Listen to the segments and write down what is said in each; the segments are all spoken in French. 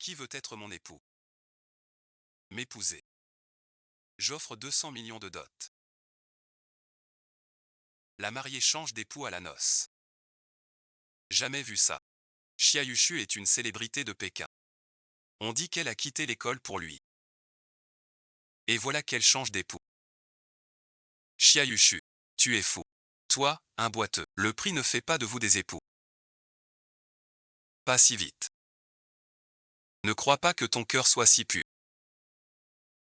Qui veut être mon époux? M'épouser. J'offre 200 millions de dot. La mariée change d'époux à la noce. Jamais vu ça. Xia Yushu est une célébrité de Pékin. On dit qu'elle a quitté l'école pour lui. Et voilà qu'elle change d'époux. Xia Yushu, tu es fou. Toi, un boiteux. Le prix ne fait pas de vous des époux. Pas si vite. Ne crois pas que ton cœur soit si pur.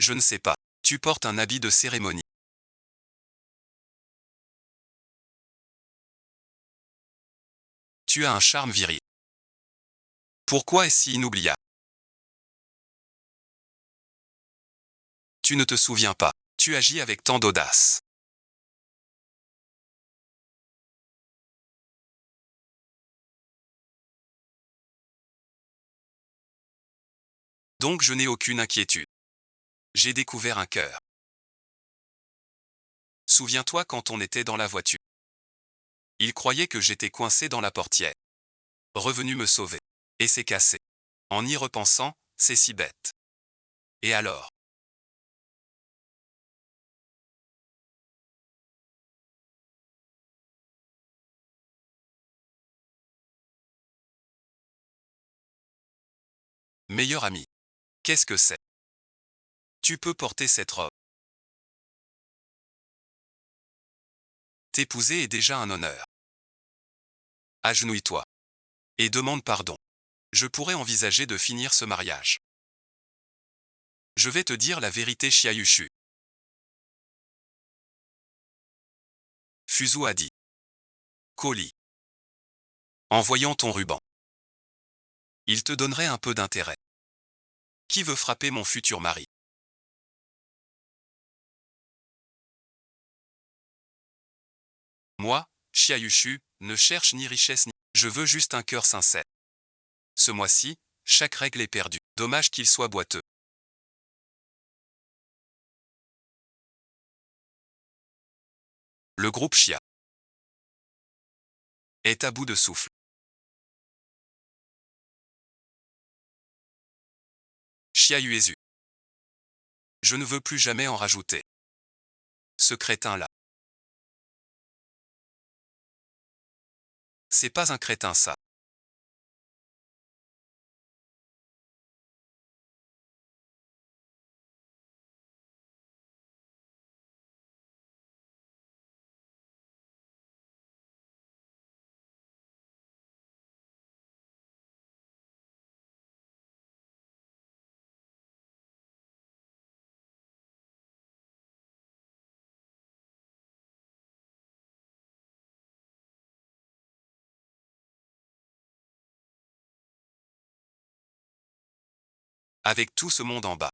Je ne sais pas. Tu portes un habit de cérémonie. Tu as un charme viril. Pourquoi est-ce si inoubliable? Tu ne te souviens pas. Tu agis avec tant d'audace. Donc je n'ai aucune inquiétude. J'ai découvert un cœur. Souviens-toi quand on était dans la voiture. Il croyait que j'étais coincé dans la portière. Revenu me sauver. Et c'est cassé. En y repensant, c'est si bête. Et alors? Meilleur ami. Qu'est-ce que c'est? Tu peux porter cette robe. T'épouser est déjà un honneur. Agenouille-toi. Et demande pardon. Je pourrais envisager de finir ce mariage. Je vais te dire la vérité, Chiayushu. Fuzu a dit. Colis. En voyant ton ruban. Il te donnerait un peu d'intérêt. Qui veut frapper mon futur mari? Moi, Chiayushu, ne cherche ni richesse ni... Je veux juste un cœur sincère. Ce mois-ci, chaque règle est perdue. Dommage qu'il soit boiteux. Le groupe Chia est à bout de souffle. Chia Uesu. Je ne veux plus jamais en rajouter. Ce crétin-là. C'est pas un crétin ça. Avec tout ce monde en bas.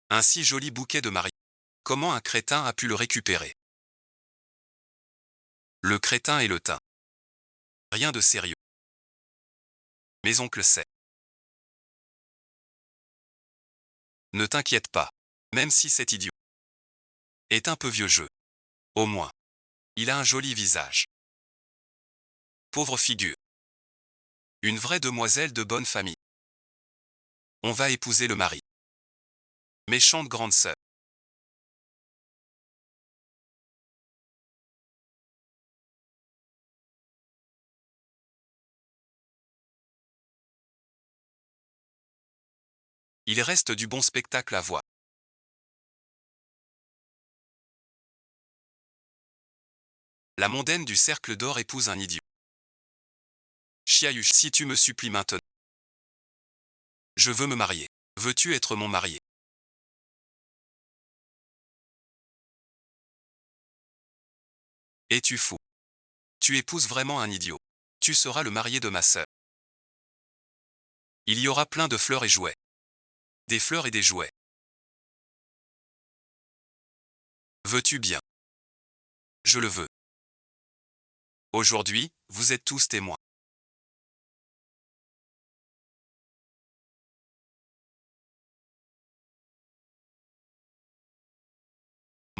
Un si joli bouquet de mariés. Comment un crétin a pu le récupérer? Le crétin et le teint. Rien de sérieux. Mes oncles sait. Ne t'inquiète pas. Même si cet idiot est un peu vieux jeu. Au moins. Il a un joli visage. Pauvre figure. Une vraie demoiselle de bonne famille. On va épouser le mari. Méchante grande sœur. Il reste du bon spectacle à voir. La mondaine du cercle d'or épouse un idiot. Chiayush, si tu me supplies maintenant. Je veux me marier. Veux-tu être mon marié? Es-tu fou? Tu épouses vraiment un idiot. Tu seras le marié de ma sœur. Il y aura plein de fleurs et jouets. Des fleurs et des jouets. Veux-tu bien? Je le veux. Aujourd'hui, vous êtes tous témoins.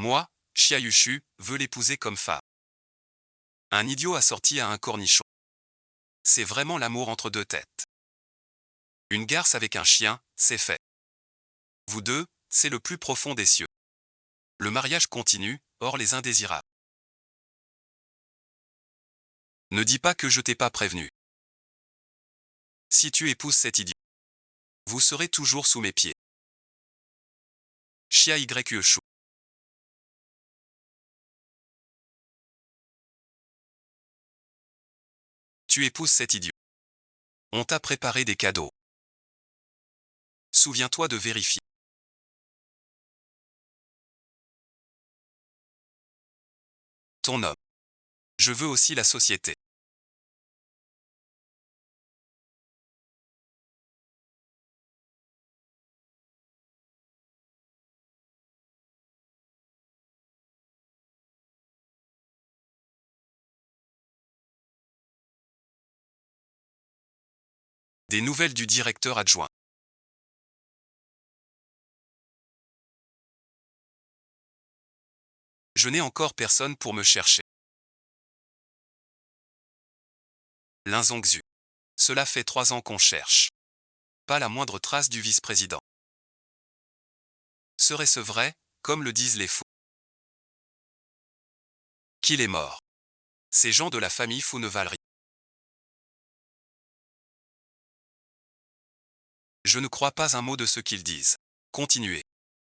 Moi, Chiayushu, veux l'épouser comme femme. Un idiot assorti à un cornichon. C'est vraiment l'amour entre deux têtes. Une garce avec un chien, c'est fait. Vous deux, c'est le plus profond des cieux. Le mariage continue, hors les indésirables. Ne dis pas que je t'ai pas prévenu. Si tu épouses cet idiot, vous serez toujours sous mes pieds. Chia Yushu. Tu épouses cet idiot. On t'a préparé des cadeaux. Souviens-toi de vérifier. Ton homme. Je veux aussi la société. Des nouvelles du directeur adjoint. Je n'ai encore personne pour me chercher. Linzongzu. Cela fait 3 ans qu'on cherche. Pas la moindre trace du vice-président. Serait-ce vrai, comme le disent les fous? Qu'il est mort. Ces gens de la famille fou ne valent rien. Je ne crois pas un mot de ce qu'ils disent. Continuez.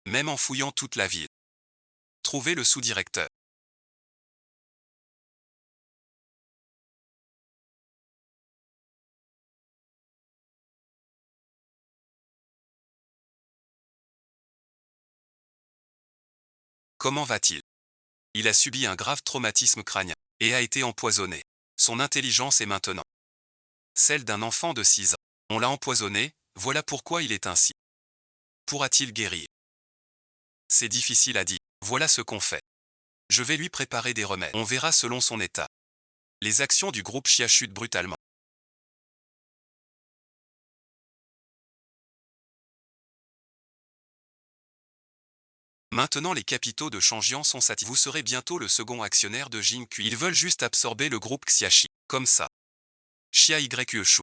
Même en fouillant toute la ville. Trouvez le sous-directeur. Comment va-t-il? Il a subi un grave traumatisme crânien et a été empoisonné. Son intelligence est maintenant celle d'un enfant de 6 ans. On l'a empoisonné, voilà pourquoi il est ainsi. Pourra-t-il guérir? C'est difficile à dire. Voilà ce qu'on fait. Je vais lui préparer des remèdes. On verra selon son état. Les actions du groupe Chia chutent brutalement. Maintenant les capitaux de Changjiang sont satisfaits. Vous serez bientôt le second actionnaire de Jinqu. Ils veulent juste absorber le groupe Xiaxi. Comme ça. Chia Yushu.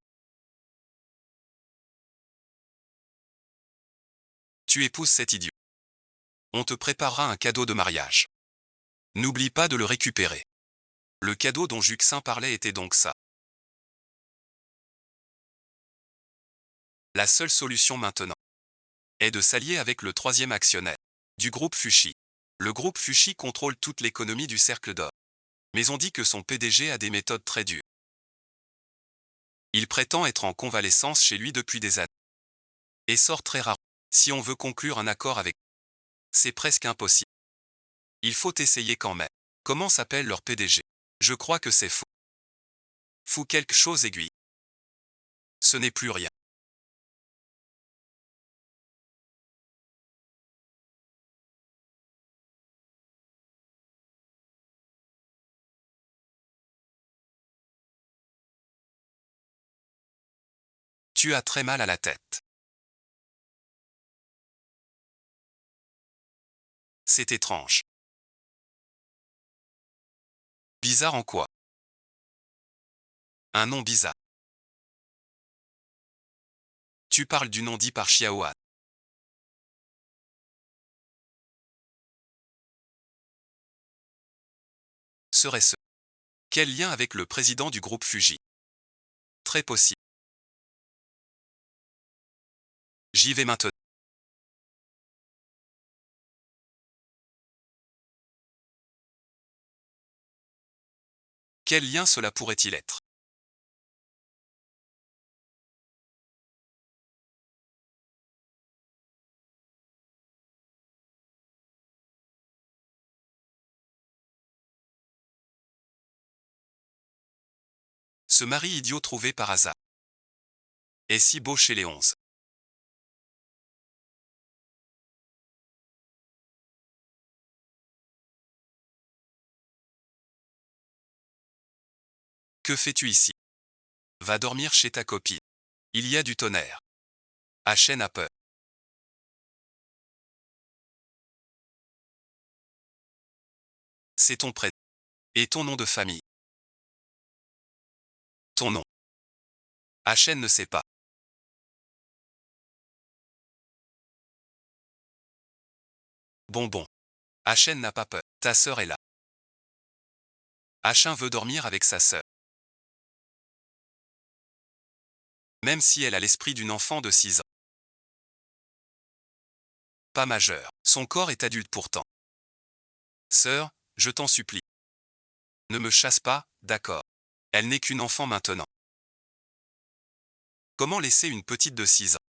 Tu épouses cet idiot. On te préparera un cadeau de mariage. N'oublie pas de le récupérer. Le cadeau dont Juxin parlait était donc ça. La seule solution maintenant est de s'allier avec le troisième actionnaire du groupe Fushi. Le groupe Fushi contrôle toute l'économie du cercle d'or. Mais on dit que son PDG a des méthodes très dures. Il prétend être en convalescence chez lui depuis des années. Et sort très rare. Si on veut conclure un accord avec, c'est presque impossible. Il faut essayer quand même. Comment s'appelle leur PDG? Je crois que c'est fou. Fou quelque chose aiguille. Ce n'est plus rien. Tu as très mal à la tête. C'est étrange. Bizarre en quoi? Un nom bizarre. Tu parles du nom dit par Xiaoan. Serait-ce? Quel lien avec le président du groupe Fuji? Très possible. J'y vais maintenant. Quel lien cela pourrait-il être? Ce mari idiot trouvé par hasard est si beau chez les 11. Que fais-tu ici? Va dormir chez ta copine. Il y a du tonnerre. Achen a peur. C'est ton prénom. Et ton nom de famille. Ton nom. Hn ne sait pas. Bonbon. Hn n'a pas peur. Ta sœur est là. H1 veut dormir avec sa sœur. Même si elle a l'esprit d'une enfant de 6 ans. Pas majeur. Son corps est adulte pourtant. Sœur, je t'en supplie. Ne me chasse pas, d'accord. Elle n'est qu'une enfant maintenant. Comment laisser une petite de 6 ans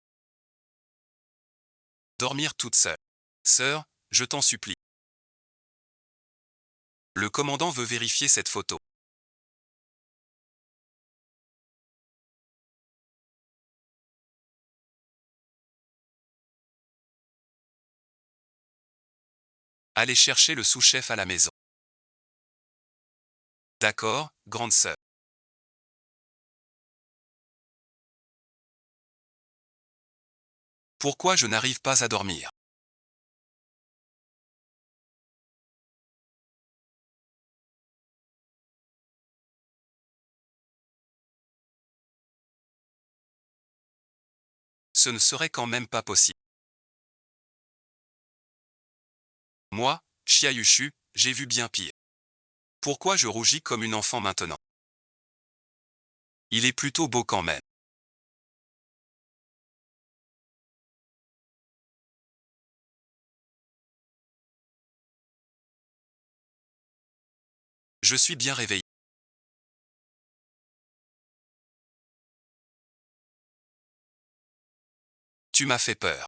dormir toute seule? Sœur, je t'en supplie. Le commandant veut vérifier cette photo. Allez chercher le sous-chef à la maison. D'accord, grande sœur. Pourquoi je n'arrive pas à dormir? Ce ne serait quand même pas possible. Moi, Chiayushu, j'ai vu bien pire. Pourquoi je rougis comme une enfant maintenant? Il est plutôt beau quand même. Je suis bien réveillé. Tu m'as fait peur.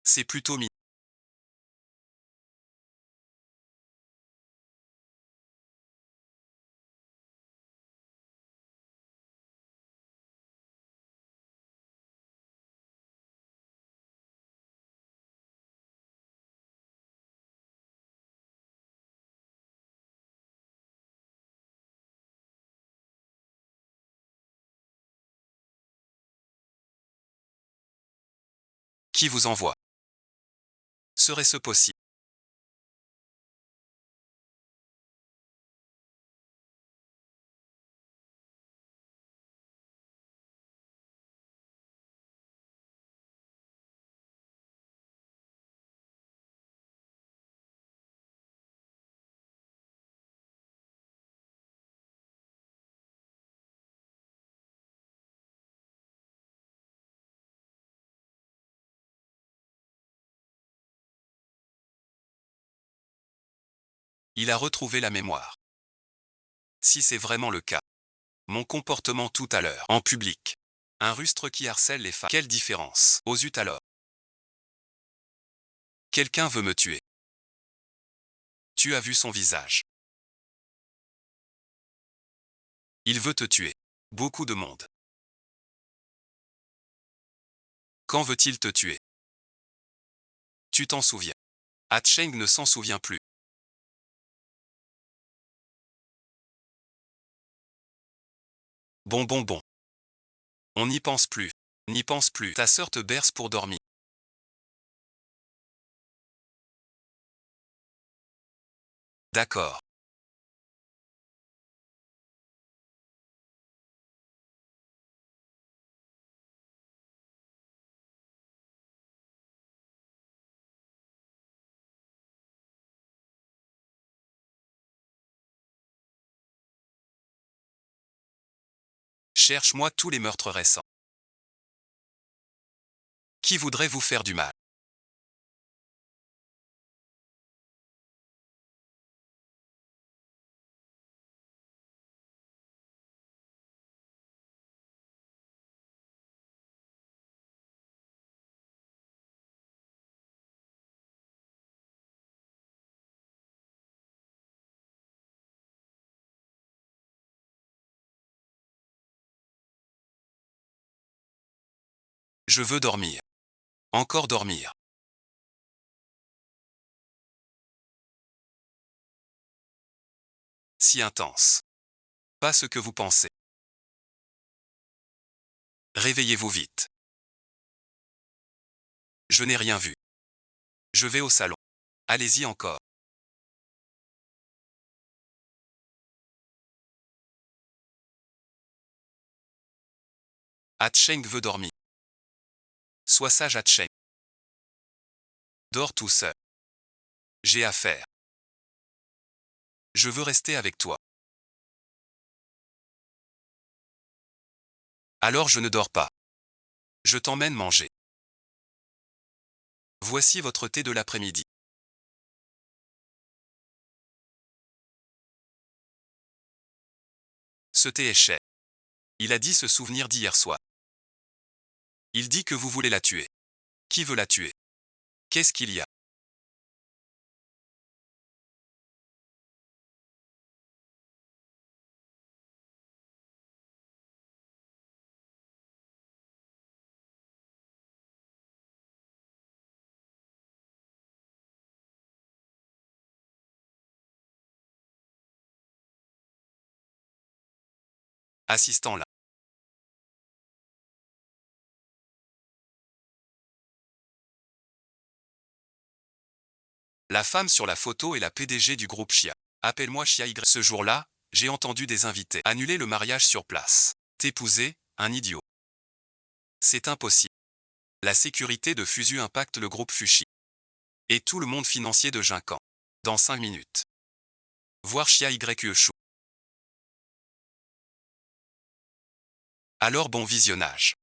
C'est plutôt mignon. Qui vous envoie? Serait-ce possible? Il a retrouvé la mémoire. Si c'est vraiment le cas. Mon comportement tout à l'heure, en public. Un rustre qui harcèle les femmes. Quelle différence? Aux zut alors. Quelqu'un veut me tuer. Tu as vu son visage. Il veut te tuer. Beaucoup de monde. Quand veut-il te tuer? Tu t'en souviens. Hatcheng ne s'en souvient plus. Bon. On n'y pense plus. N'y pense plus. Ta sœur te berce pour dormir. D'accord. Cherche-moi tous les meurtres récents. Qui voudrait vous faire du mal? Je veux dormir. Encore dormir. Si intense. Pas ce que vous pensez. Réveillez-vous vite. Je n'ai rien vu. Je vais au salon. Allez-y encore. Hatcheng veut dormir. Sois sage, Hatcheng. Dors tout seul. J'ai affaire. Je veux rester avec toi. Alors je ne dors pas. Je t'emmène manger. Voici votre thé de l'après-midi. Ce thé est cher. Il a dit se souvenir d'hier soir. Il dit que vous voulez la tuer. Qui veut la tuer? Qu'est-ce qu'il y a? Assistant là. La femme sur la photo est la PDG du groupe Chia. Appelle-moi Chia Y. Ce jour-là, j'ai entendu des invités annuler le mariage sur place. T'épouser, un idiot. C'est impossible. La sécurité de Fusu impacte le groupe Fushi. Et tout le monde financier de Jinkan. Dans 5 minutes. Voir Chia Y Chou. Alors bon visionnage.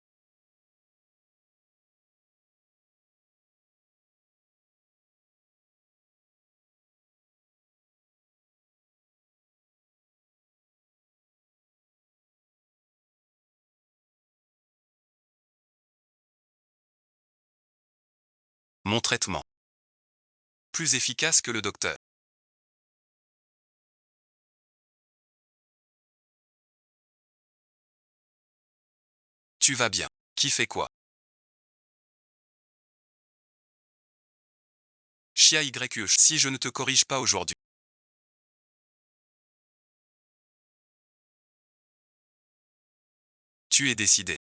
Mon traitement. Plus efficace que le docteur. Tu vas bien. Qui fait quoi? Chia Y. Si je ne te corrige pas aujourd'hui. Tu es décidé.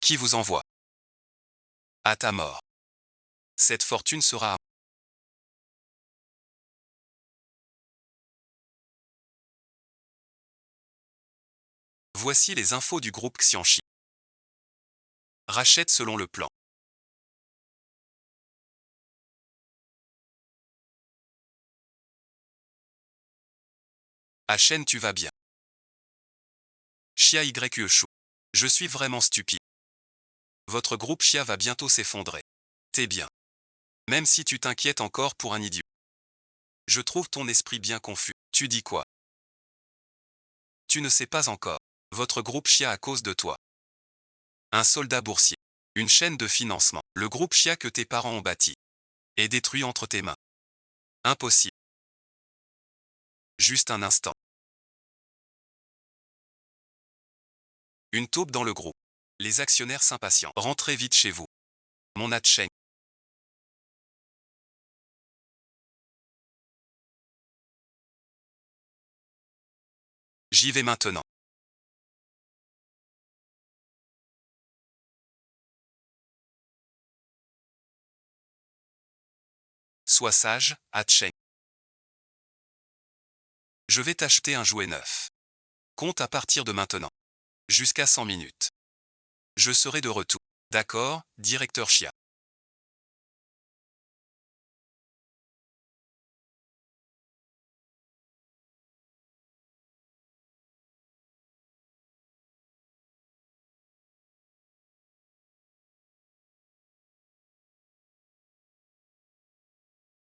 Qui vous envoie? À ta mort. Cette fortune sera à... Voici les infos du groupe Xianxi. Rachète selon le plan. Hachen, tu vas bien. Chia Y Chou. Je suis vraiment stupide. Votre groupe Chia va bientôt s'effondrer. T'es bien. Même si tu t'inquiètes encore pour un idiot. Je trouve ton esprit bien confus. Tu dis quoi? Tu ne sais pas encore. Votre groupe Chia à cause de toi. Un soldat boursier. Une chaîne de financement. Le groupe Chia que tes parents ont bâti. Est détruit entre tes mains. Impossible. Juste un instant. Une taupe dans le groupe. Les actionnaires s'impatientent. Rentrez vite chez vous. Mon Hatcheng. J'y vais maintenant. Sois sage, Hatcheng. Je vais t'acheter un jouet neuf. Compte à partir de maintenant. Jusqu'à 100 minutes. Je serai de retour. D'accord, directeur Chia.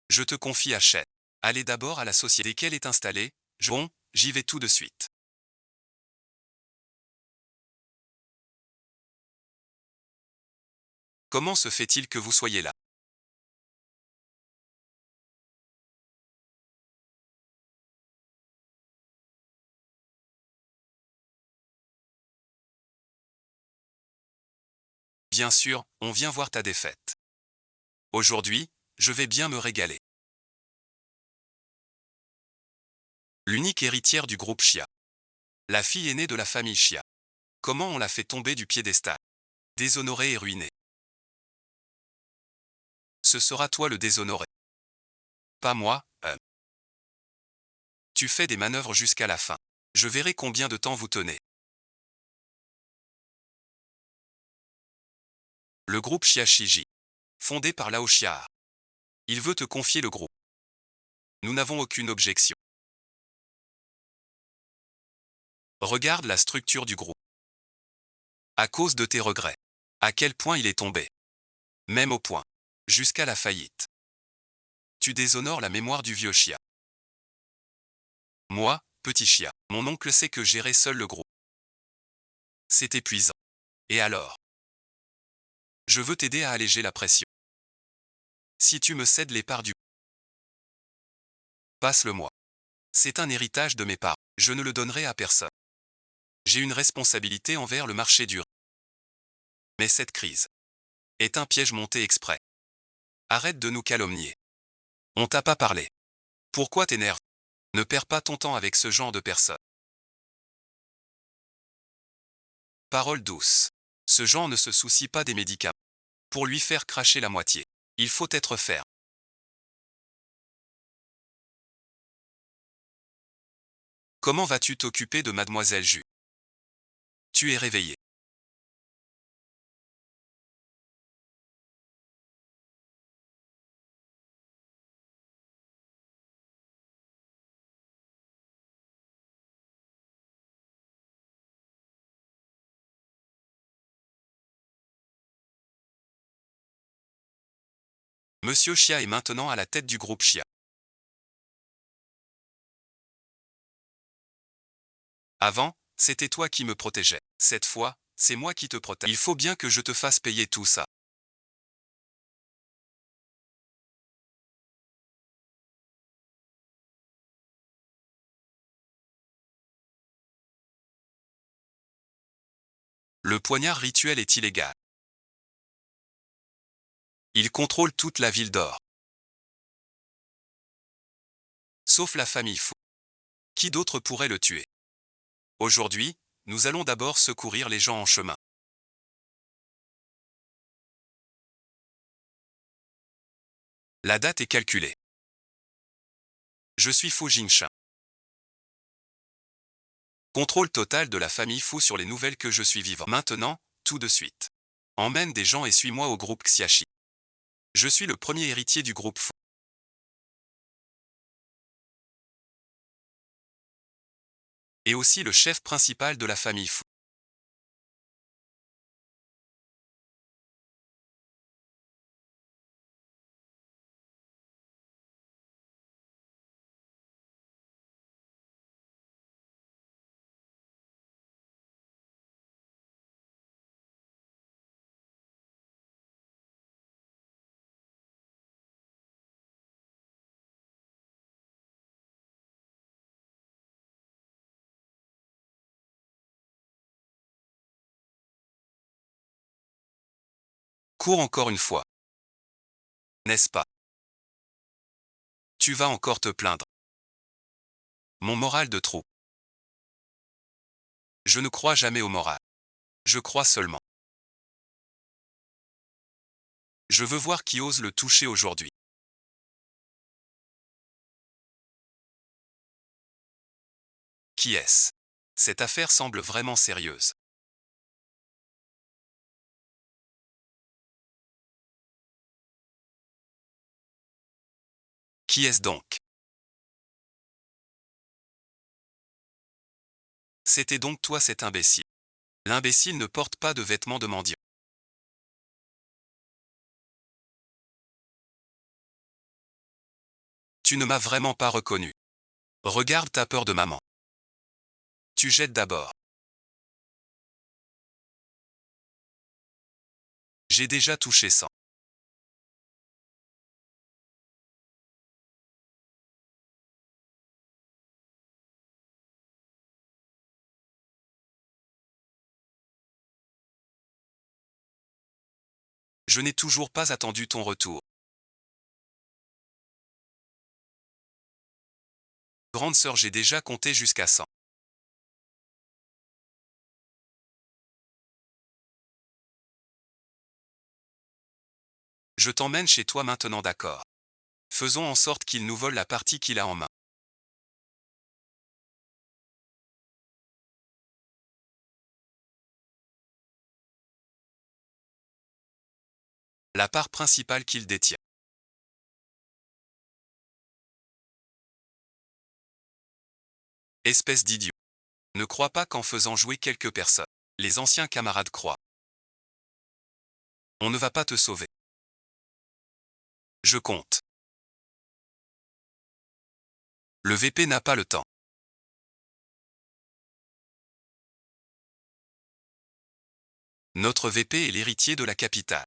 Je te confie Hachette. Allez d'abord à la société. Dès qu'elle est installée, bon, j'y vais tout de suite. Comment se fait-il que vous soyez là? Bien sûr, on vient voir ta défaite. Aujourd'hui, je vais bien me régaler. L'unique héritière du groupe Chia. La fille aînée de la famille Chia. Comment on l'a fait tomber du piédestal? Déshonorée et ruinée. Ce sera toi le déshonoré. Pas moi. Tu fais des manœuvres jusqu'à la fin. Je verrai combien de temps vous tenez. Le groupe Chia Shiji. Fondé par Lao Xia. Il veut te confier le groupe. Nous n'avons aucune objection. Regarde la structure du groupe. À cause de tes regrets. À quel point il est tombé. Même au point. Jusqu'à la faillite. Tu déshonores la mémoire du vieux Chia. Moi, petit Chia, mon oncle sait que gérer seul le groupe. C'est épuisant. Et alors? Je veux t'aider à alléger la pression. Si tu me cèdes les parts du... Passe-le-moi. C'est un héritage de mes parents. Je ne le donnerai à personne. J'ai une responsabilité envers le marché du riz. Mais cette crise est un piège monté exprès. Arrête de nous calomnier. On t'a pas parlé. Pourquoi t'énerves? Ne perds pas ton temps avec ce genre de personnes. Parole douce. Ce genre ne se soucie pas des médicaments. Pour lui faire cracher la moitié, il faut être ferme. Comment vas-tu t'occuper de mademoiselle Ju? Tu es réveillé. Monsieur Chia est maintenant à la tête du groupe Chia. Avant, c'était toi qui me protégeais. Cette fois, c'est moi qui te protège. Il faut bien que je te fasse payer tout ça. Le poignard rituel est illégal. Il contrôle toute la ville d'or. Sauf la famille Fu. Qui d'autre pourrait le tuer? Aujourd'hui, nous allons d'abord secourir les gens en chemin. La date est calculée. Je suis Fu Jingshan. Contrôle total de la famille Fu sur les nouvelles que je suis vivant. Maintenant, tout de suite. Emmène des gens et suis-moi au groupe Xiaxi. Je suis le premier héritier du groupe Fu. Et aussi le chef principal de la famille Fu. Cours encore une fois. N'est-ce pas? Tu vas encore te plaindre. Mon moral de trou. Je ne crois jamais au moral. Je crois seulement. Je veux voir qui ose le toucher aujourd'hui. Qui est-ce? Cette affaire semble vraiment sérieuse. Qui est-ce donc? C'était donc toi cet imbécile. L'imbécile ne porte pas de vêtements de mendiant. Tu ne m'as vraiment pas reconnu. Regarde ta peur de maman. Tu jettes d'abord. J'ai déjà touché 100. Je n'ai toujours pas attendu ton retour. Grande sœur, j'ai déjà compté jusqu'à 100. Je t'emmène chez toi maintenant, d'accord? Faisons en sorte qu'il nous vole la partie qu'il a en main. La part principale qu'il détient. Espèce d'idiot. Ne crois pas qu'en faisant jouer quelques personnes, les anciens camarades croient. On ne va pas te sauver. Je compte. Le VP n'a pas le temps. Notre VP est l'héritier de la capitale.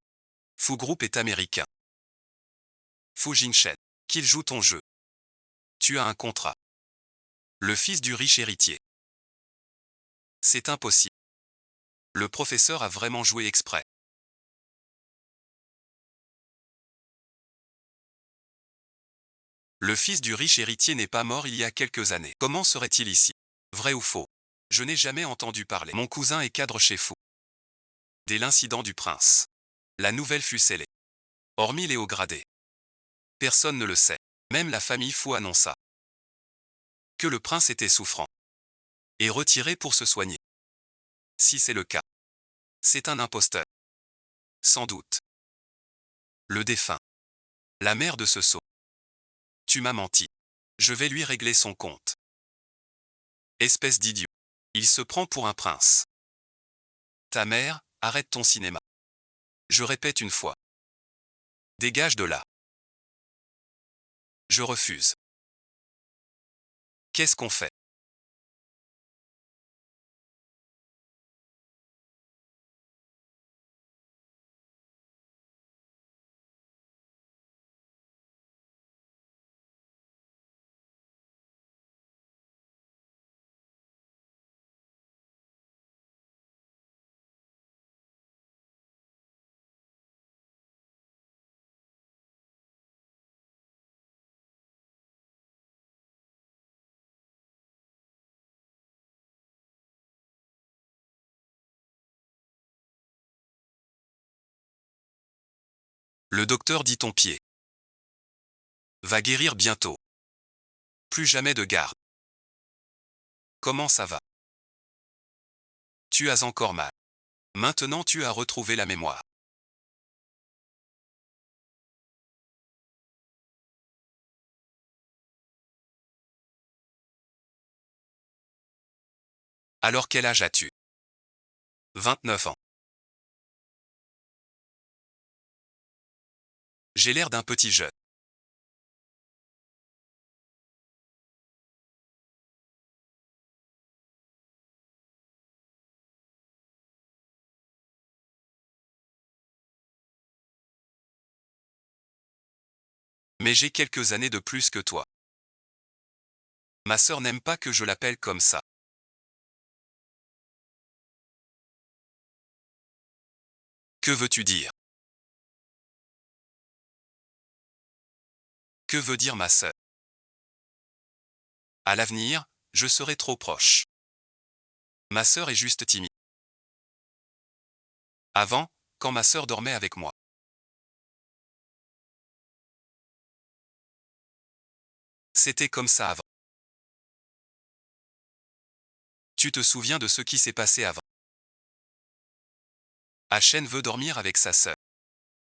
Fu Group est américain. Fu Jinshen. Qu'il joue ton jeu. Tu as un contrat. Le fils du riche héritier. C'est impossible. Le professeur a vraiment joué exprès. Le fils du riche héritier n'est pas mort il y a quelques années. Comment serait-il ici? Vrai ou faux? Je n'ai jamais entendu parler. Mon cousin est cadre chez Fu. Dès l'incident du prince. La nouvelle fut scellée. Hormis les hauts gradés. Personne ne le sait. Même la famille Fu annonça que le prince était souffrant et retiré pour se soigner. Si c'est le cas, c'est un imposteur. Sans doute. Le défunt. La mère de ce sot. Tu m'as menti. Je vais lui régler son compte. Espèce d'idiot. Il se prend pour un prince. Ta mère, arrête ton cinéma. Je répète une fois. Dégage de là. Je refuse. Qu'est-ce qu'on fait? Le docteur dit ton pied va guérir bientôt. Plus jamais de garde. Comment ça va? Tu as encore mal. Maintenant tu as retrouvé la mémoire. Alors quel âge as-tu? 29 ans. J'ai l'air d'un petit jeune. Mais j'ai quelques années de plus que toi. Ma sœur n'aime pas que je l'appelle comme ça. Que veux-tu dire? Que veut dire ma sœur? À l'avenir, je serai trop proche. Ma sœur est juste timide. Avant, quand ma sœur dormait avec moi. C'était comme ça avant. Tu te souviens de ce qui s'est passé avant? Hachen veut dormir avec sa sœur.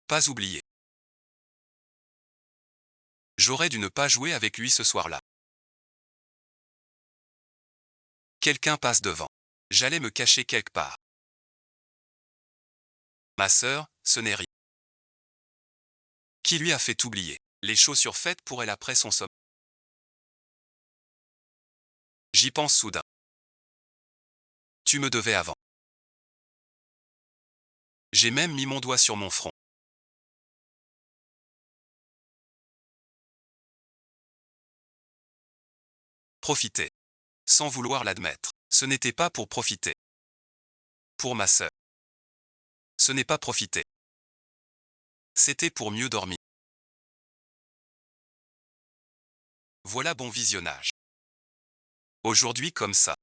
Pas oublié. J'aurais dû ne pas jouer avec lui ce soir-là. Quelqu'un passe devant. J'allais me cacher quelque part. Ma sœur, ce n'est rien. Qui lui a fait oublier les chaussures faites pour elle après son sommeil? J'y pense soudain. Tu me devais avant. J'ai même mis mon doigt sur mon front. Profiter. Sans vouloir l'admettre. Ce n'était pas pour profiter. Pour ma sœur. Ce n'est pas profiter. C'était pour mieux dormir. Voilà bon visionnage. Aujourd'hui comme ça.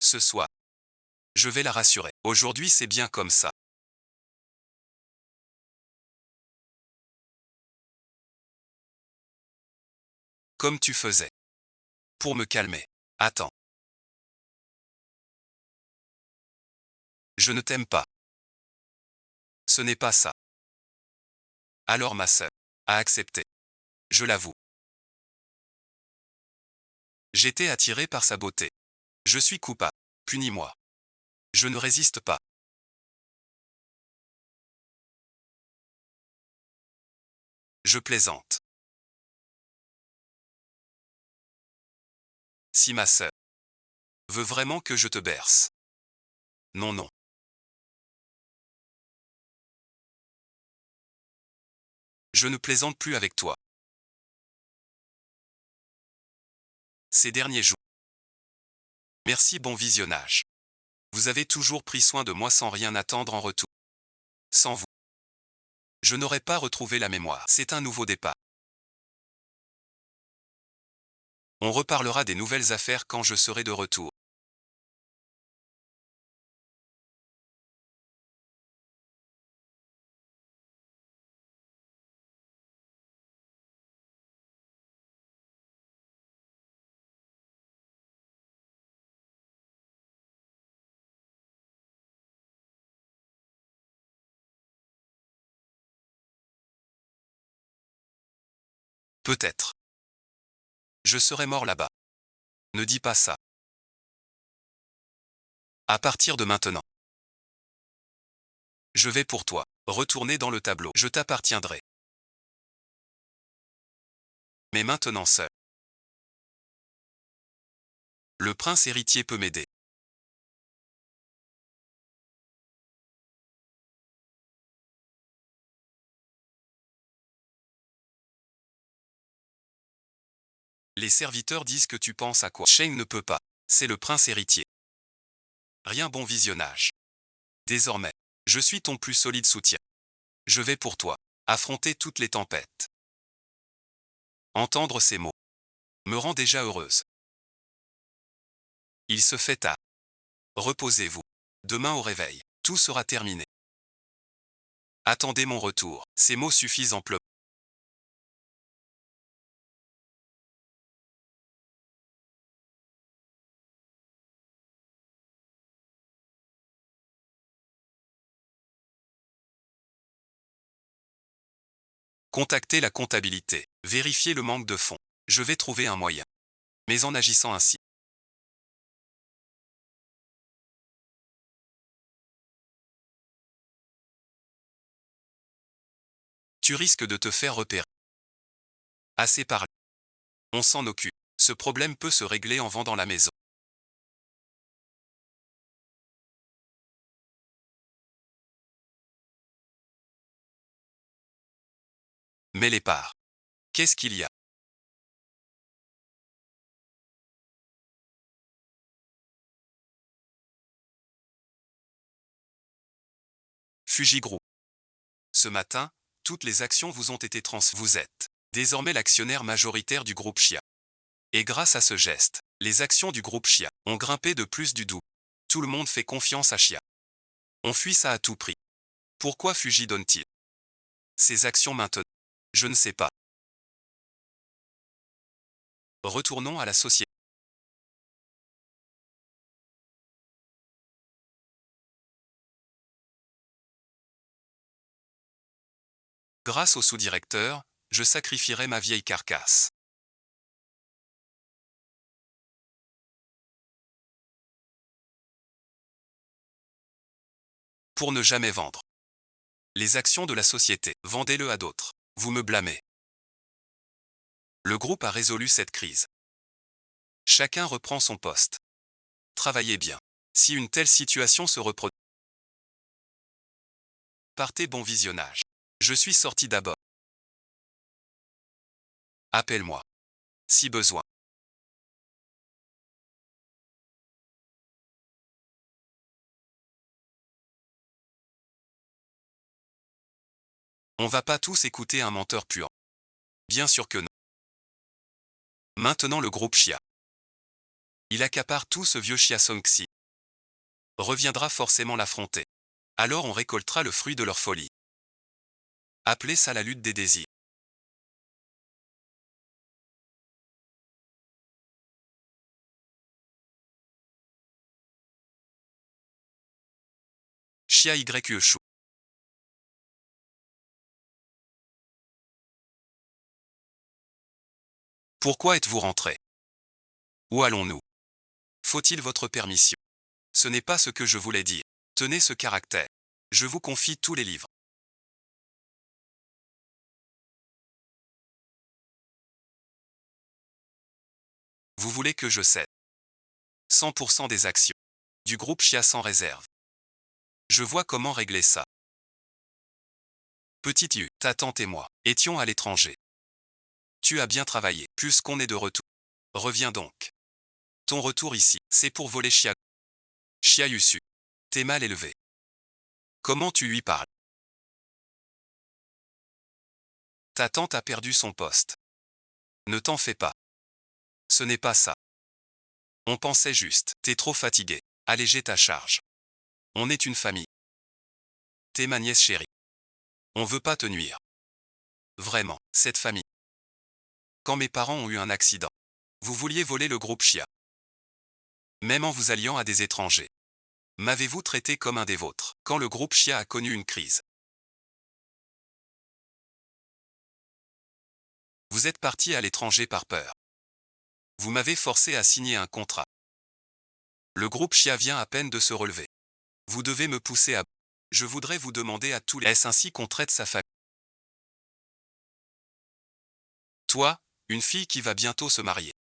Ce soir. Je vais la rassurer. Aujourd'hui c'est bien comme ça. Comme tu faisais. Pour me calmer. Attends. Je ne t'aime pas. Ce n'est pas ça. Alors ma sœur a accepté. Je l'avoue. J'étais attiré par sa beauté. Je suis coupable. Punis-moi. Je ne résiste pas. Je plaisante. Si ma sœur veut vraiment que je te berce. Non, non. Je ne plaisante plus avec toi. Ces derniers jours. Merci, bon visionnage. Vous avez toujours pris soin de moi sans rien attendre en retour. Sans vous, je n'aurais pas retrouvé la mémoire. C'est un nouveau départ. On reparlera des nouvelles affaires quand je serai de retour. Peut-être. Je serai mort là-bas. Ne dis pas ça. À partir de maintenant. Je vais pour toi. Retourner dans le tableau. Je t'appartiendrai. Mais maintenant seul. Le prince héritier peut m'aider. Les serviteurs disent que tu penses à quoi. Shane ne peut pas. C'est le prince héritier. Rien, bon visionnage. Désormais, je suis ton plus solide soutien. Je vais pour toi. Affronter toutes les tempêtes. Entendre ces mots me rend déjà heureuse. Il se fait tard. Reposez-vous. Demain au réveil, tout sera terminé. Attendez mon retour. Ces mots suffisent amplement. Contactez la comptabilité. Vérifiez le manque de fonds. Je vais trouver un moyen. Mais en agissant ainsi, tu risques de te faire repérer. Assez parlé. On s'en occupe. Ce problème peut se régler en vendant la maison. Mais les parts. Qu'est-ce qu'il y a? Fuji Group. Ce matin, toutes les actions vous ont été transférées. Vous êtes désormais l'actionnaire majoritaire du groupe Chia. Et grâce à ce geste, les actions du groupe Chia ont grimpé de plus du double. Tout le monde fait confiance à Chia. On fuit ça à tout prix. Pourquoi Fuji donne-t-il ses actions maintenant? Je ne sais pas. Retournons à la société. Grâce au sous-directeur, je sacrifierai ma vieille carcasse. Pour ne jamais vendre les actions de la société, vendez-le à d'autres. Vous me blâmez. Le groupe a résolu cette crise. Chacun reprend son poste. Travaillez bien. Si une telle situation se reproduit, Partez, bon visionnage. Je suis sorti d'abord. Appelle-moi. Si besoin. On va pas tous écouter un menteur puant. Bien sûr que non. Maintenant le groupe Chia. Il accapare tout ce vieux Chia Songxi. Reviendra forcément l'affronter. Alors on récoltera le fruit de leur folie. Appelez ça la lutte des désirs. Chia YE Chou. Pourquoi êtes-vous rentré? Où allons-nous? Faut-il votre permission? Ce n'est pas ce que je voulais dire. Tenez ce caractère. Je vous confie tous les livres. Vous voulez que je cède 100% des actions du groupe Chia sans réserve. Je vois comment régler ça. Petite Yu, ta tante et moi étions à l'étranger. Tu as bien travaillé, puisqu'on est de retour. Reviens donc. Ton retour ici, c'est pour voler Chia. Chia Yusu. T'es mal élevé. Comment tu lui parles? Ta tante a perdu son poste. Ne t'en fais pas. Ce n'est pas ça. On pensait juste, t'es trop fatigué. Alléger ta charge. On est une famille. T'es ma nièce chérie. On veut pas te nuire. Vraiment, cette famille. Quand mes parents ont eu un accident, vous vouliez voler le groupe Chia. Même en vous alliant à des étrangers. M'avez-vous traité comme un des vôtres, quand le groupe Chia a connu une crise? Vous êtes parti à l'étranger par peur. Vous m'avez forcé à signer un contrat. Le groupe Chia vient à peine de se relever. Vous devez me pousser à bout. Je voudrais vous demander à tous les... Est-ce ainsi qu'on traite sa famille? Toi, une fille qui va bientôt se marier.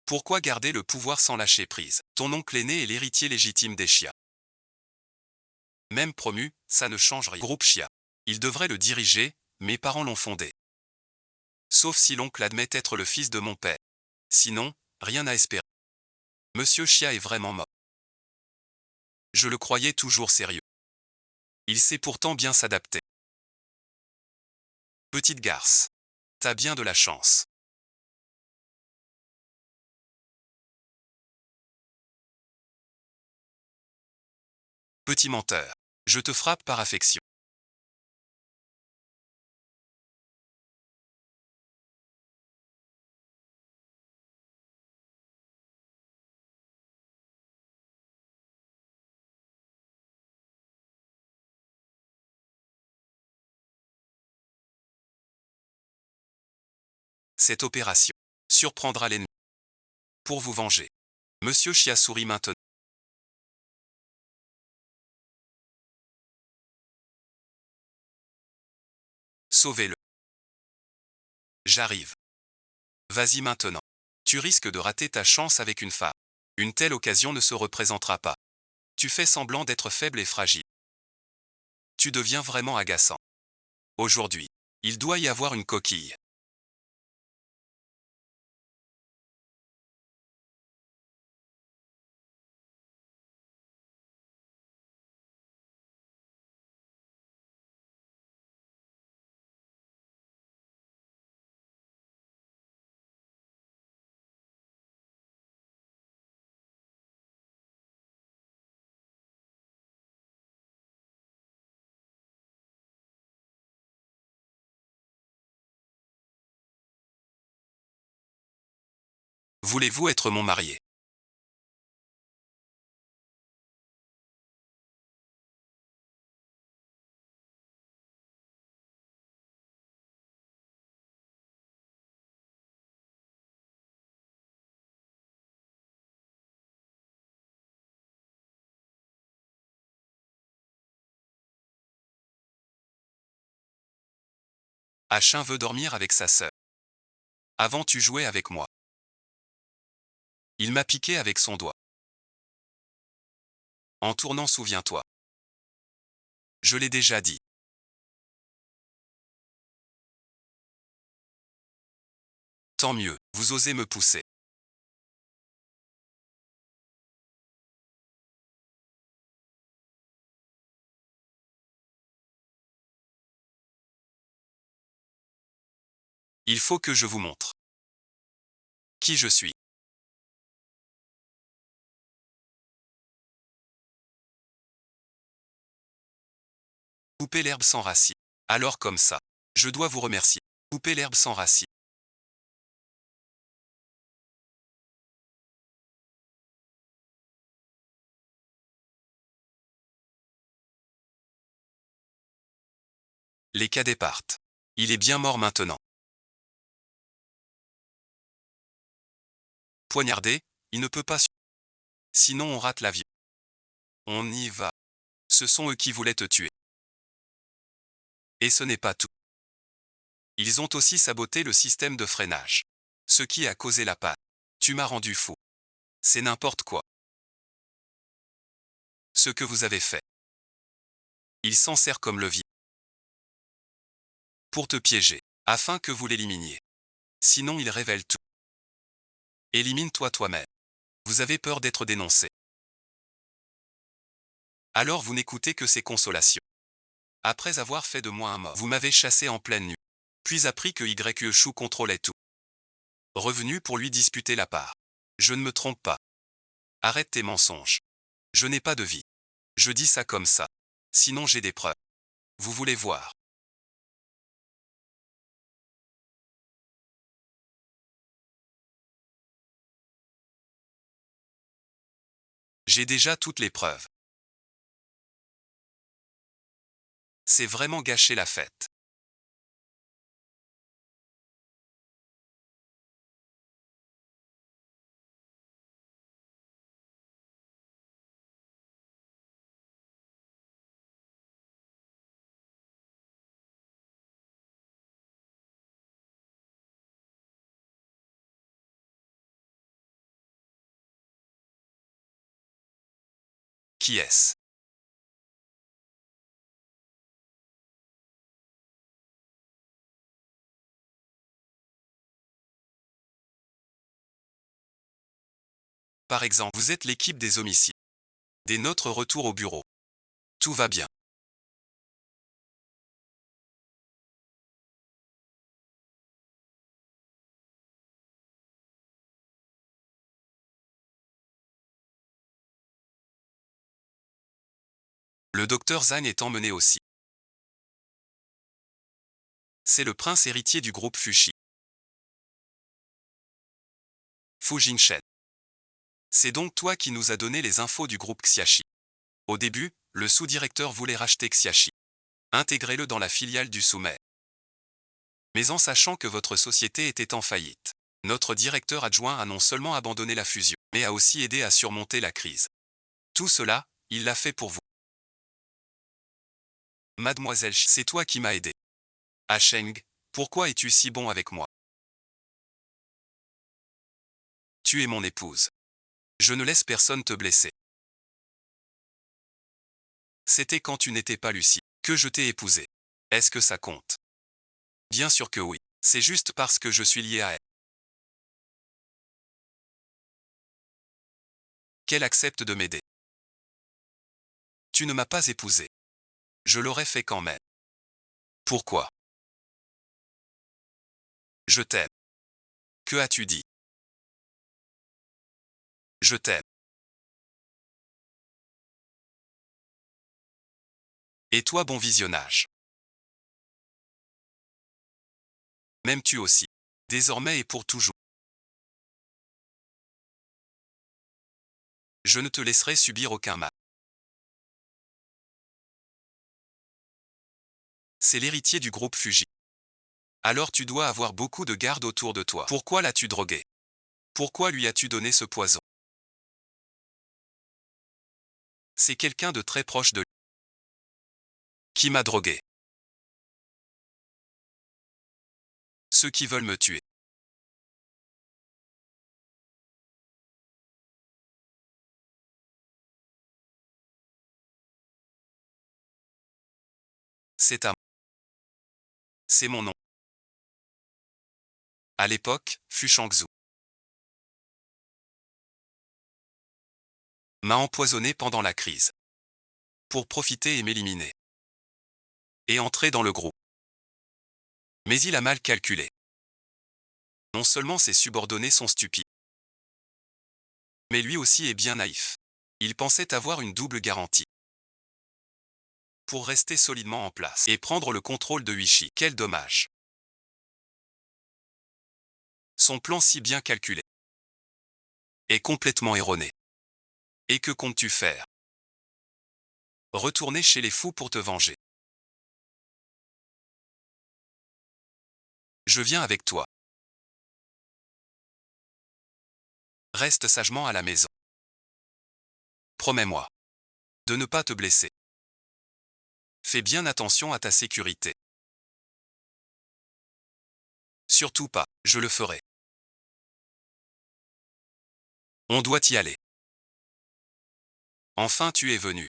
Pourquoi garder le pouvoir sans lâcher prise? Ton oncle aîné est l'héritier légitime des Chia. Même promu, ça ne change rien. Groupe Chia. Il devrait le diriger, mes parents l'ont fondé. Sauf si l'oncle admet être le fils de mon père. Sinon, rien à espérer. Monsieur Chia est vraiment mort. Je le croyais toujours sérieux. Il sait pourtant bien s'adapter. Petite garce. T'as bien de la chance. Petit menteur. Je te frappe par affection. Cette opération surprendra l'ennemi. Pour vous venger. Monsieur Chia sourit maintenant. Sauvez-le. J'arrive. Vas-y maintenant. Tu risques de rater ta chance avec une femme. Une telle occasion ne se représentera pas. Tu fais semblant d'être faible et fragile. Tu deviens vraiment agaçant. Aujourd'hui, il doit y avoir une coquille. Voulez-vous être mon marié? Achin veut dormir avec sa sœur. Avant tu jouais avec moi. Il m'a piqué avec son doigt. En tournant, souviens-toi. Je l'ai déjà dit. Tant mieux, vous osez me pousser. Il faut que je vous montre qui je suis. Couper l'herbe sans racines. Alors comme ça. Je dois vous remercier. Couper l'herbe sans racines. Les cadets partent. Il est bien mort maintenant. Poignardé, il ne peut pas. Sinon on rate l'avion. On y va. Ce sont eux qui voulaient te tuer. Et ce n'est pas tout. Ils ont aussi saboté le système de freinage. Ce qui a causé la panne. Tu m'as rendu fou. C'est n'importe quoi. Ce que vous avez fait. Il s'en sert comme levier. Pour te piéger. Afin que vous l'éliminiez. Sinon il révèle tout. Élimine-toi toi-même. Vous avez peur d'être dénoncé. Alors vous n'écoutez que ses consolations. Après avoir fait de moi un mort, vous m'avez chassé en pleine nuit. Puis appris que YE contrôlait tout. Revenu pour lui disputer la part. Je ne me trompe pas. Arrête tes mensonges. Je n'ai pas de vie. Je dis ça comme ça. Sinon j'ai des preuves. Vous voulez voir. J'ai déjà toutes les preuves. C'est vraiment gâcher la fête. Qui est-ce? Par exemple, vous êtes l'équipe des homicides. Dès notre retour au bureau. Tout va bien. Le docteur Zhang est emmené aussi. C'est le prince héritier du groupe Fushi. Fu Jinshen. C'est donc toi qui nous as donné les infos du groupe Xiaxi. Au début, le sous-directeur voulait racheter Xiaxi. Intégrez-le dans la filiale du Soumet. Mais en sachant que votre société était en faillite, notre directeur adjoint a non seulement abandonné la fusion, mais a aussi aidé à surmonter la crise. Tout cela, il l'a fait pour vous. Mademoiselle, c'est toi qui m'as aidé. Ah Sheng, pourquoi es-tu si bon avec moi? Tu es mon épouse. Je ne laisse personne te blesser. C'était quand tu n'étais pas lucide que je t'ai épousé. Est-ce que ça compte? Bien sûr que oui. C'est juste parce que je suis lié à elle qu'elle accepte de m'aider. Tu ne m'as pas épousé. Je l'aurais fait quand même. Pourquoi? Je t'aime. Que as-tu dit? Je t'aime. Et toi bon visionnage. M'aimes-tu aussi? Désormais et pour toujours. Je ne te laisserai subir aucun mal. C'est l'héritier du groupe Fuji. Alors tu dois avoir beaucoup de gardes autour de toi. Pourquoi l'as-tu drogué? Pourquoi lui as-tu donné ce poison? C'est quelqu'un de très proche de lui qui m'a drogué. Ceux qui veulent me tuer. C'est à C'est mon nom. À l'époque, Fu Shangzhu m'a empoisonné pendant la crise. Pour profiter et m'éliminer. Et entrer dans le groupe. Mais il a mal calculé. Non seulement ses subordonnés sont stupides, mais lui aussi est bien naïf. Il pensait avoir une double garantie. Pour rester solidement en place et prendre le contrôle de Vichy. Quel dommage. Son plan si bien calculé est complètement erroné. Et que comptes-tu faire? Retourner chez les fous pour te venger. Je viens avec toi. Reste sagement à la maison. Promets-moi de ne pas te blesser. Fais bien attention à ta sécurité. Surtout pas, je le ferai. On doit y aller. Enfin tu es venu.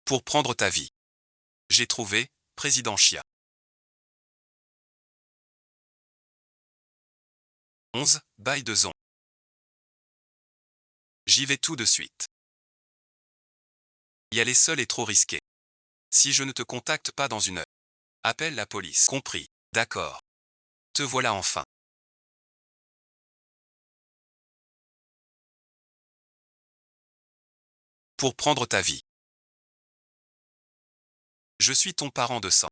Pour prendre ta vie. J'ai trouvé, président Chia. 11, bail de zon. J'y vais tout de suite. Y aller seul est trop risqué. Si je ne te contacte pas dans une heure. Appelle la police. Compris. D'accord. Te voilà enfin. Pour prendre ta vie. Je suis ton parent de sang.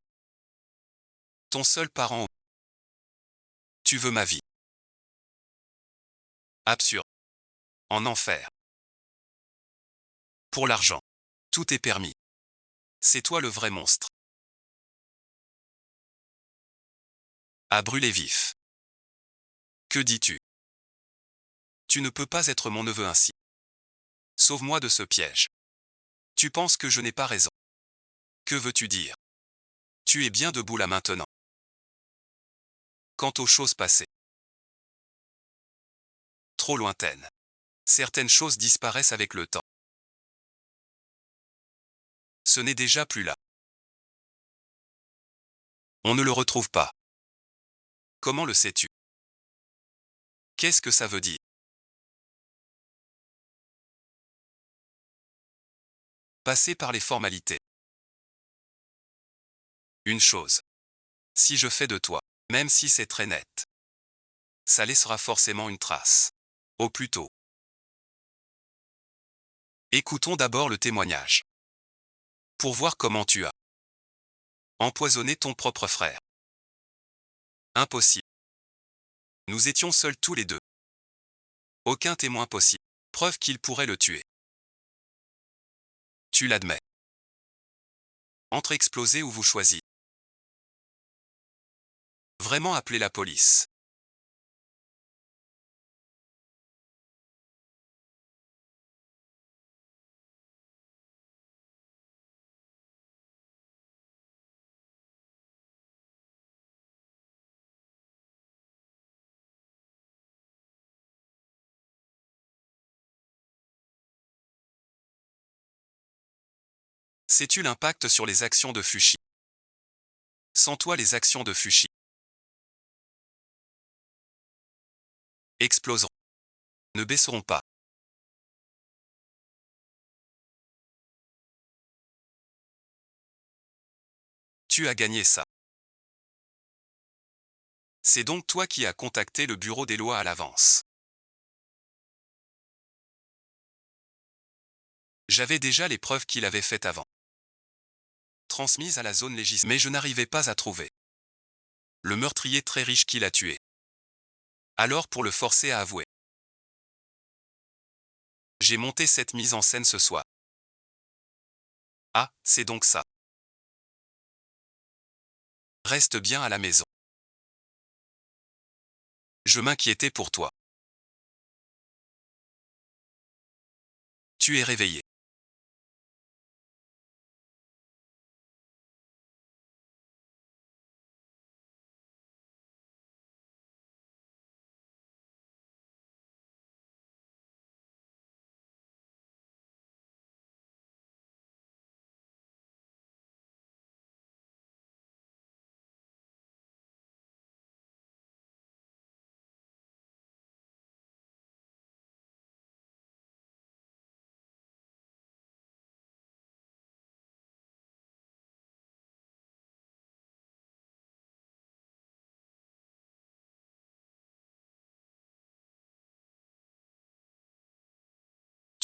Ton seul parent. Tu veux ma vie. Absurde. En enfer. Pour l'argent. Tout est permis. C'est toi le vrai monstre. À brûler vif. Que dis-tu? Tu ne peux pas être mon neveu ainsi. Sauve-moi de ce piège. Tu penses que je n'ai pas raison. Que veux-tu dire? Tu es bien debout là maintenant. Quant aux choses passées. Trop lointaines. Certaines choses disparaissent avec le temps. Ce n'est déjà plus là. On ne le retrouve pas. Comment le sais-tu? Qu'est-ce que ça veut dire? Passer par les formalités. Une chose. Si je fais de toi, même si c'est très net, ça laissera forcément une trace. Au plus tôt. Écoutons d'abord le témoignage. Pour voir comment tu as empoisonné ton propre frère. Impossible. Nous étions seuls tous les deux. Aucun témoin possible. Preuve qu'il pourrait le tuer. Tu l'admets. Entre exploser ou vous choisir. Vraiment appeler la police. Sais-tu l'impact sur les actions de Fushi? Sans toi les actions de Fushi exploseront. Ne baisseront pas. Tu as gagné ça. C'est donc toi qui as contacté le bureau des lois à l'avance. J'avais déjà les preuves qu'il avait faites avant. Transmises à la zone législative, mais je n'arrivais pas à trouver le meurtrier très riche qui l'a tué. Alors pour le forcer à avouer, j'ai monté cette mise en scène ce soir. Ah, c'est donc ça. Reste bien à la maison. Je m'inquiétais pour toi. Tu es réveillé.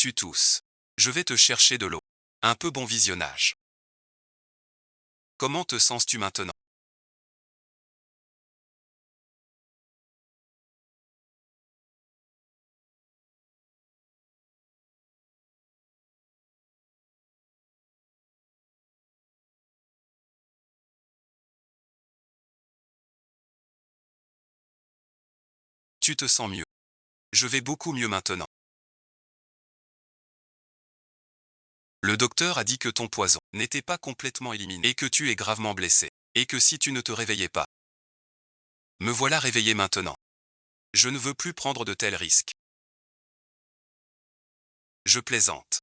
Tu tousses. Je vais te chercher de l'eau. Un peu bon visionnage. Comment te sens-tu maintenant? Tu te sens mieux. Je vais beaucoup mieux maintenant. Le docteur a dit que ton poison n'était pas complètement éliminé et que tu es gravement blessé. Et que si tu ne te réveillais pas, me voilà réveillé maintenant. Je ne veux plus prendre de tels risques. Je plaisante.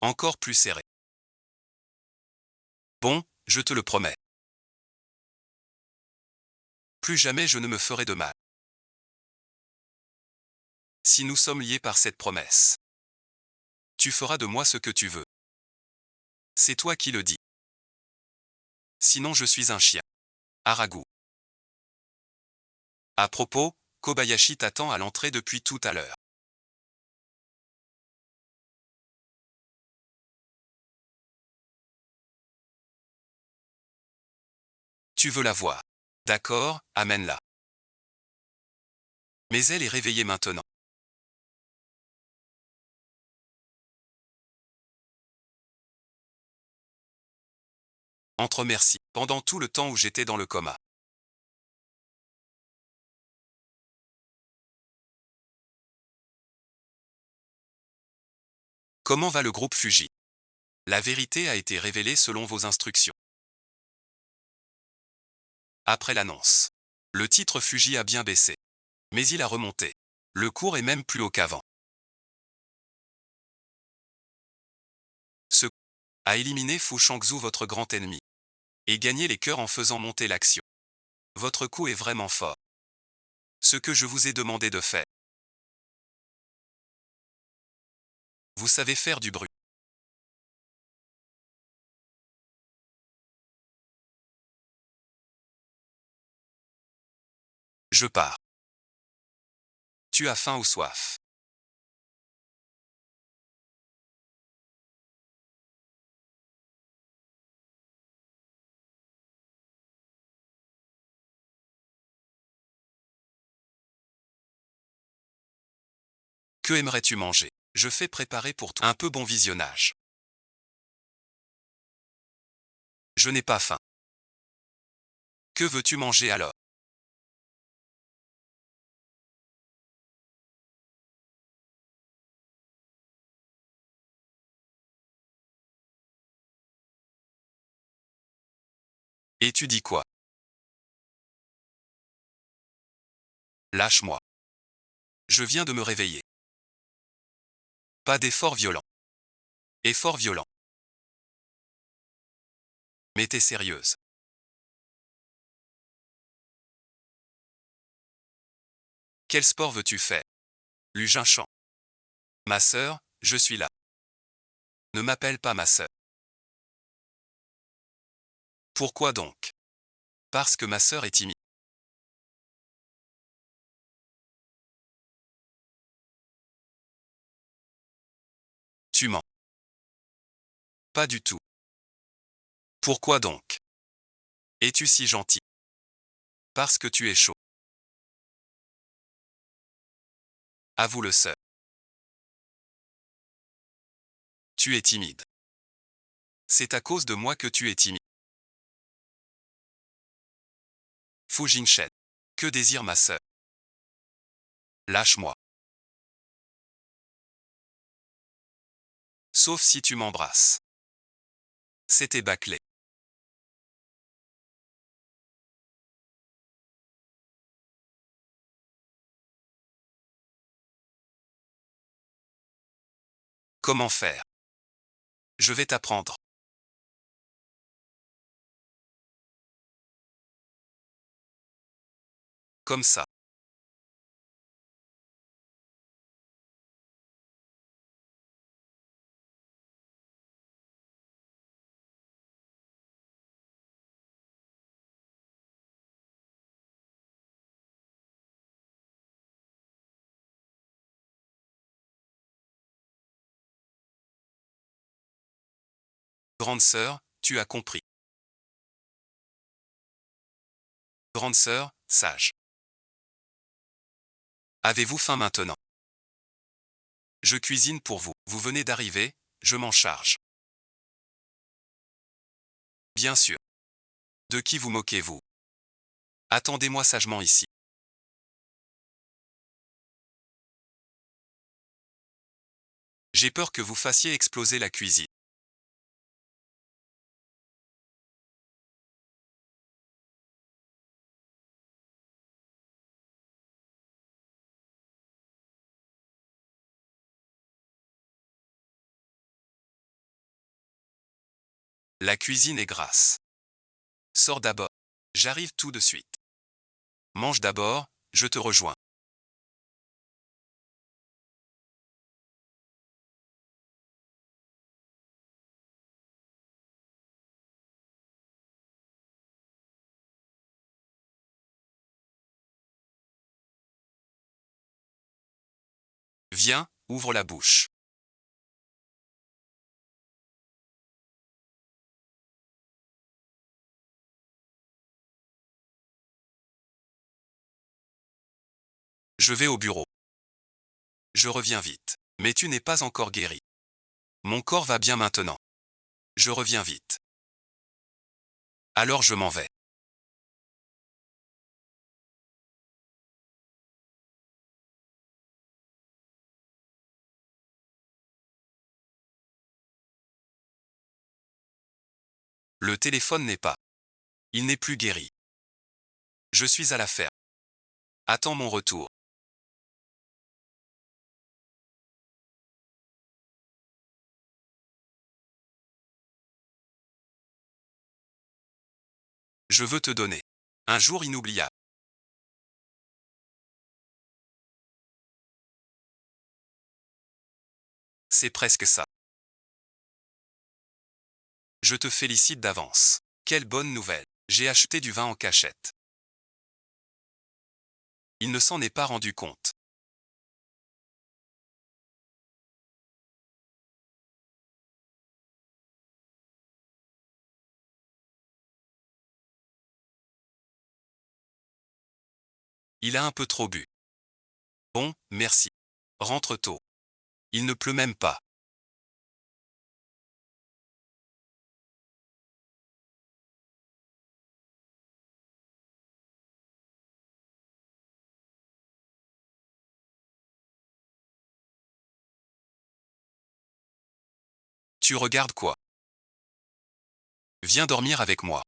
Encore plus serré. Bon, je te le promets. Plus jamais je ne me ferai de mal. Si nous sommes liés par cette promesse, tu feras de moi ce que tu veux. C'est toi qui le dis. Sinon je suis un chien. Arago. À propos, Kobayashi t'attend à l'entrée depuis tout à l'heure. Tu veux la voir. D'accord, amène-la. Mais elle est réveillée maintenant. Entre merci. Pendant tout le temps où j'étais dans le coma. Comment va le groupe Fuji? La vérité a été révélée selon vos instructions. Après l'annonce. Le titre Fuji a bien baissé. Mais il a remonté. Le cours est même plus haut qu'avant. Ce a éliminé Fu Shangzhou, votre grand ennemi. Et gagné les cœurs en faisant monter l'action. Votre coup est vraiment fort. Ce que je vous ai demandé de faire. Vous savez faire du bruit. Je pars. Tu as faim ou soif? Que aimerais-tu manger? Je fais préparer pour toi un peu bon visionnage. Je n'ai pas faim. Que veux-tu manger alors? Et tu dis quoi? Lâche-moi. Je viens de me réveiller. Pas d'effort violent. Effort violent. Mais t'es sérieuse. Quel sport veux-tu faire? Lugin chant. Ma sœur, je suis là. Ne m'appelle pas ma sœur. Pourquoi donc? Parce que ma sœur est timide. Tu mens. Pas du tout. Pourquoi donc? Es-tu si gentil? Parce que tu es chaud. Avoue-le seul. Tu es timide. C'est à cause de moi que tu es timide. Fu Jingshen. Que désire ma sœur? Lâche-moi. Sauf si tu m'embrasses. C'était bâclé. Comment faire? Je vais t'apprendre. Comme ça. Grande sœur, tu as compris. Grande sœur, sage. Avez-vous faim maintenant? Je cuisine pour vous. Vous venez d'arriver, je m'en charge. Bien sûr. De qui vous moquez-vous? Attendez-moi sagement ici. J'ai peur que vous fassiez exploser la cuisine. La cuisine est grasse. Sors d'abord. J'arrive tout de suite. Mange d'abord, je te rejoins. Viens, ouvre la bouche. Je vais au bureau. Je reviens vite. Mais tu n'es pas encore guéri. Mon corps va bien maintenant. Je reviens vite. Alors je m'en vais. Le téléphone n'est pas. Il n'est plus guéri. Je suis à la ferme. Attends mon retour. Je veux te donner. Un jour inoubliable. C'est presque ça. Je te félicite d'avance. Quelle bonne nouvelle. J'ai acheté du vin en cachette. Il ne s'en est pas rendu compte. Il a un peu trop bu. Bon, merci. Rentre tôt. Il ne pleut même pas. Tu regardes quoi? Viens dormir avec moi.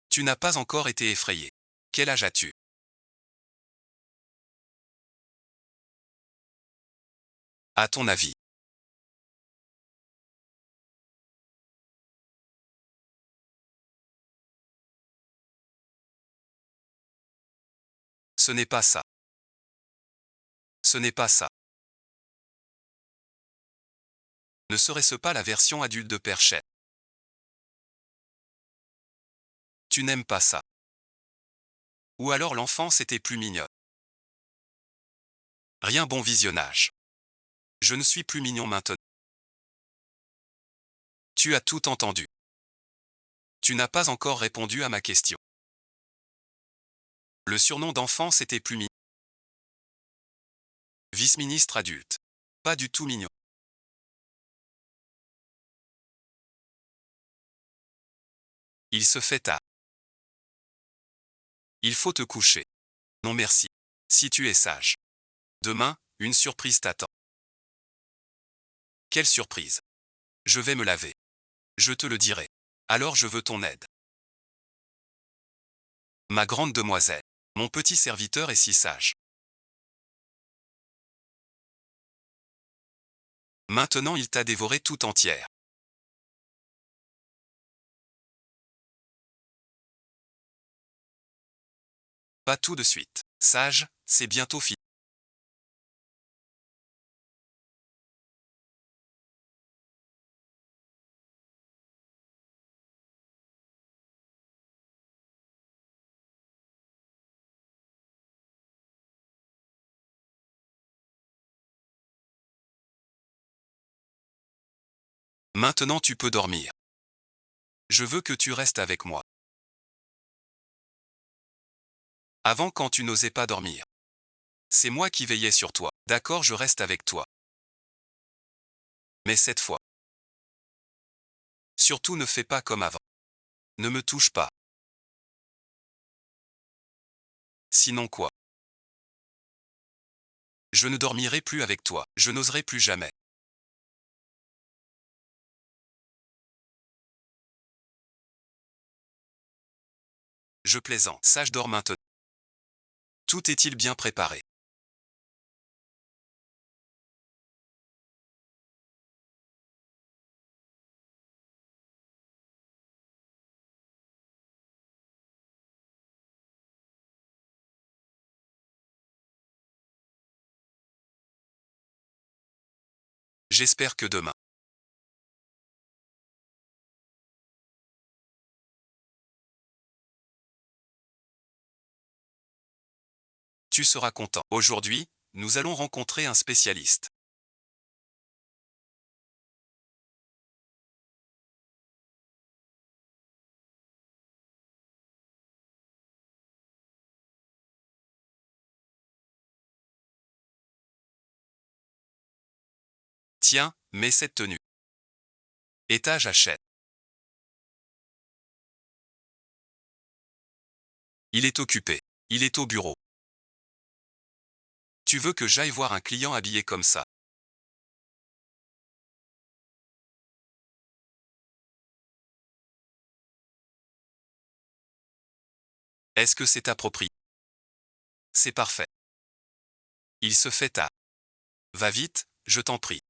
Tu n'as pas encore été effrayé. Quel âge as-tu? À ton avis? Ce n'est pas ça. Ce n'est pas ça. Ne serait-ce pas la version adulte de Perchette? Tu n'aimes pas ça. Ou alors l'enfance était plus mignonne. Rien bon visionnage. Je ne suis plus mignon maintenant. Tu as tout entendu. Tu n'as pas encore répondu à ma question. Le surnom d'enfance était plus mignon. Vice-ministre adulte. Pas du tout mignon. Il se fait tard. Il faut te coucher. Non merci. Si tu es sage. Demain, une surprise t'attend. Quelle surprise? Je vais me laver. Je te le dirai. Alors je veux ton aide. Ma grande demoiselle. Mon petit serviteur est si sage. Maintenant il t'a dévoré tout entière. Pas tout de suite. Sage, c'est bientôt fini. Maintenant tu peux dormir. Je veux que tu restes avec moi. Avant quand tu n'osais pas dormir. C'est moi qui veillais sur toi. D'accord, je reste avec toi. Mais cette fois. Surtout ne fais pas comme avant. Ne me touche pas. Sinon quoi? Je ne dormirai plus avec toi. Je n'oserai plus jamais. Je plaisante. Sage dors maintenant. Tout est-il bien préparé? J'espère que demain. Tu seras content. Aujourd'hui, nous allons rencontrer un spécialiste. Tiens, mets cette tenue. Étage à chaîne. Il est occupé. Il est au bureau. Tu veux que j'aille voir un client habillé comme ça? Est-ce que c'est approprié? C'est parfait. Il se fait tard. Va vite, je t'en prie.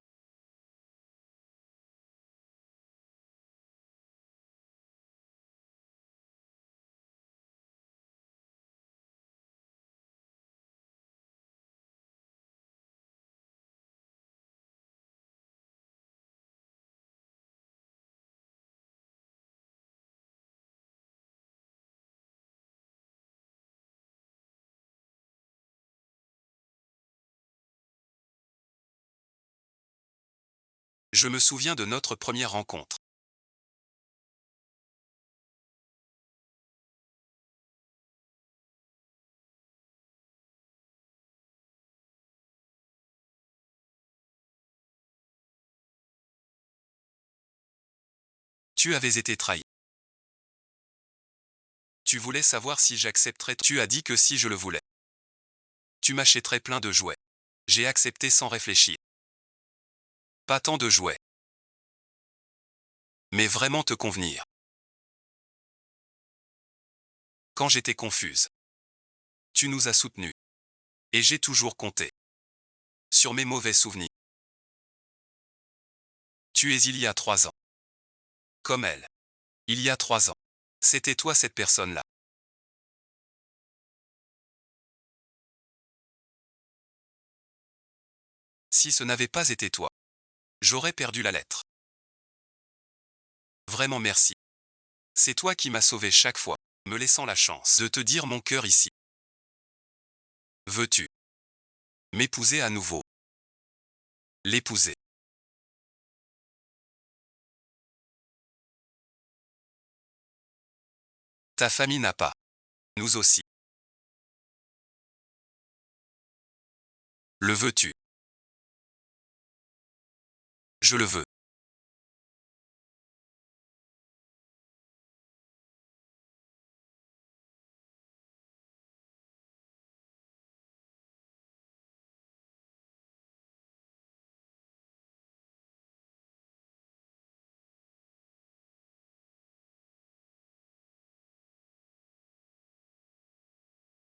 Je me souviens de notre première rencontre. Tu avais été trahi. Tu voulais savoir si j'accepterais. Tu as dit que si je le voulais. Tu m'achèterais plein de jouets. J'ai accepté sans réfléchir. Pas tant de jouets. Mais vraiment te convenir. Quand j'étais confuse. Tu nous as soutenus. Et j'ai toujours compté. Sur mes mauvais souvenirs. Tu es il y a 3 ans. Comme elle. Il y a 3 ans. C'était toi cette personne-là. Si ce n'avait pas été toi, j'aurais perdu la lettre. Vraiment merci. C'est toi qui m'as sauvé chaque fois, me laissant la chance de te dire mon cœur ici. Veux-tu m'épouser à nouveau? L'épouser. Ta famille n'a pas. Nous aussi. Le veux-tu? Je le veux.